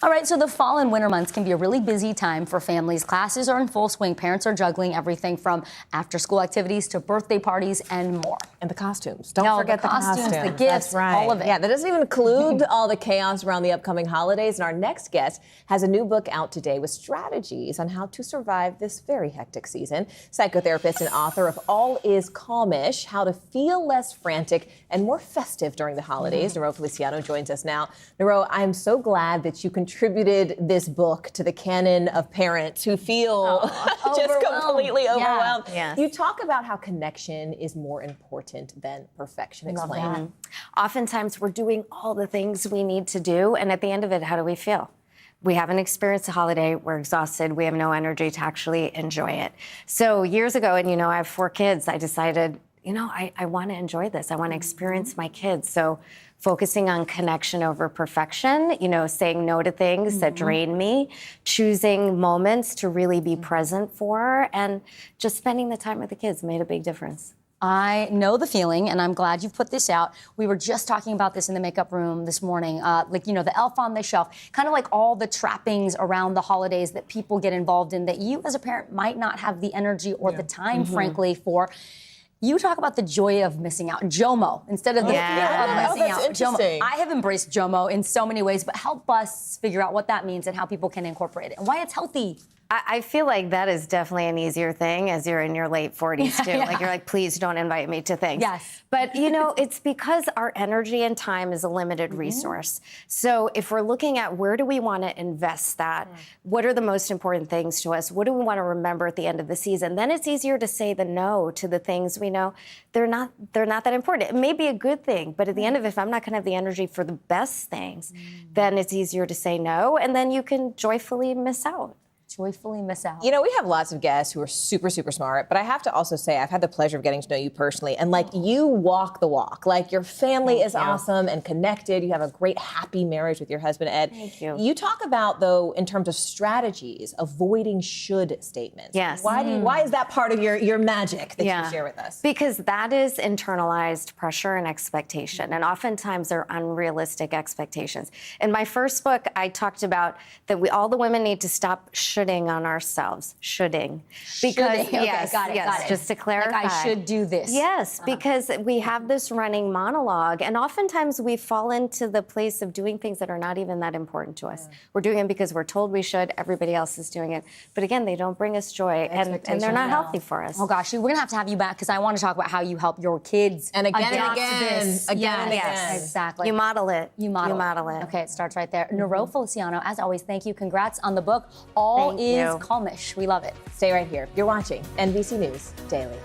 All right, so the fall and winter months can be a really busy time for families. Classes are in full swing. Parents are juggling everything from after-school activities to birthday parties and more. And the costumes. Don't forget the costumes. The gifts, right. all of it. Yeah, that doesn't even include all the chaos around the upcoming holidays. And our next guest has a new book out today with strategies on how to survive this very hectic season. Psychotherapist and author of All Is CALMish, How to Feel Less Frantic and More Festive During the Holidays. Niro Feliciano joins us now. Niro, I'm so glad that you contributed this book to the canon of parents who feel just completely overwhelmed. Yeah. You talk about how connection is more important than perfection. Explain. Oftentimes we're doing all the things we need to do, and at the end of it, how do we feel? We haven't experienced a holiday, we're exhausted, we have no energy to actually enjoy it. So years ago, and I have 4 kids, I decided, I want to enjoy this. I want to experience my kids. So focusing on connection over perfection, saying no to things that drain me, choosing moments to really be present for, and just spending the time with the kids made a big difference. I know the feeling, and I'm glad you've put this out. We were just talking about this in the makeup room this morning. The elf on the shelf, kind of like all the trappings around the holidays that people get involved in that you as a parent might not have the energy or the time, frankly, for. You talk about the joy of missing out, JOMO, instead of the fear of missing out. JOMO. I have embraced JOMO in so many ways, but help us figure out what that means and how people can incorporate it and why it's healthy. I feel like that is definitely an easier thing as you're in your late 40s, too. Like, you're like, please don't invite me to things. Yes. But, it's because our energy and time is a limited resource. So if we're looking at where do we want to invest that, what are the most important things to us, what do we want to remember at the end of the season, then it's easier to say the no to the things we know they're not that important. It may be a good thing, but at the end of it, if I'm not going to have the energy for the best things, then it's easier to say no, and then you can joyfully miss out. Joyfully miss out. We have lots of guests who are super, super smart, but I have to also say I've had the pleasure of getting to know you personally, and you walk the walk. Your family is awesome and connected. You have a great, happy marriage with your husband, Ed. Thank you. You talk about, though, in terms of strategies, avoiding should statements. Yes. Why is that part of your magic that you share with us? Because that is internalized pressure and expectation, and oftentimes they're unrealistic expectations. In my first book, I talked about that all the women need to stop shoulding on ourselves. Shoulding. Because, okay, yes, got it. Just to clarify. Like I should do this. Yes, because we have this running monologue, and oftentimes we fall into the place of doing things that are not even that important to us. We're doing it because we're told we should, everybody else is doing it. But again, they don't bring us joy, and they're not healthy for us. Oh gosh, we're gonna have you back because I want to talk about how you help your kids. And again and again. Yes, exactly. You model it. You model it. Okay, it starts right there. Niro Feliciano, as always, thank you. Congrats on the book. All is CALMish. We love it. Stay right here. You're watching NBC News Daily.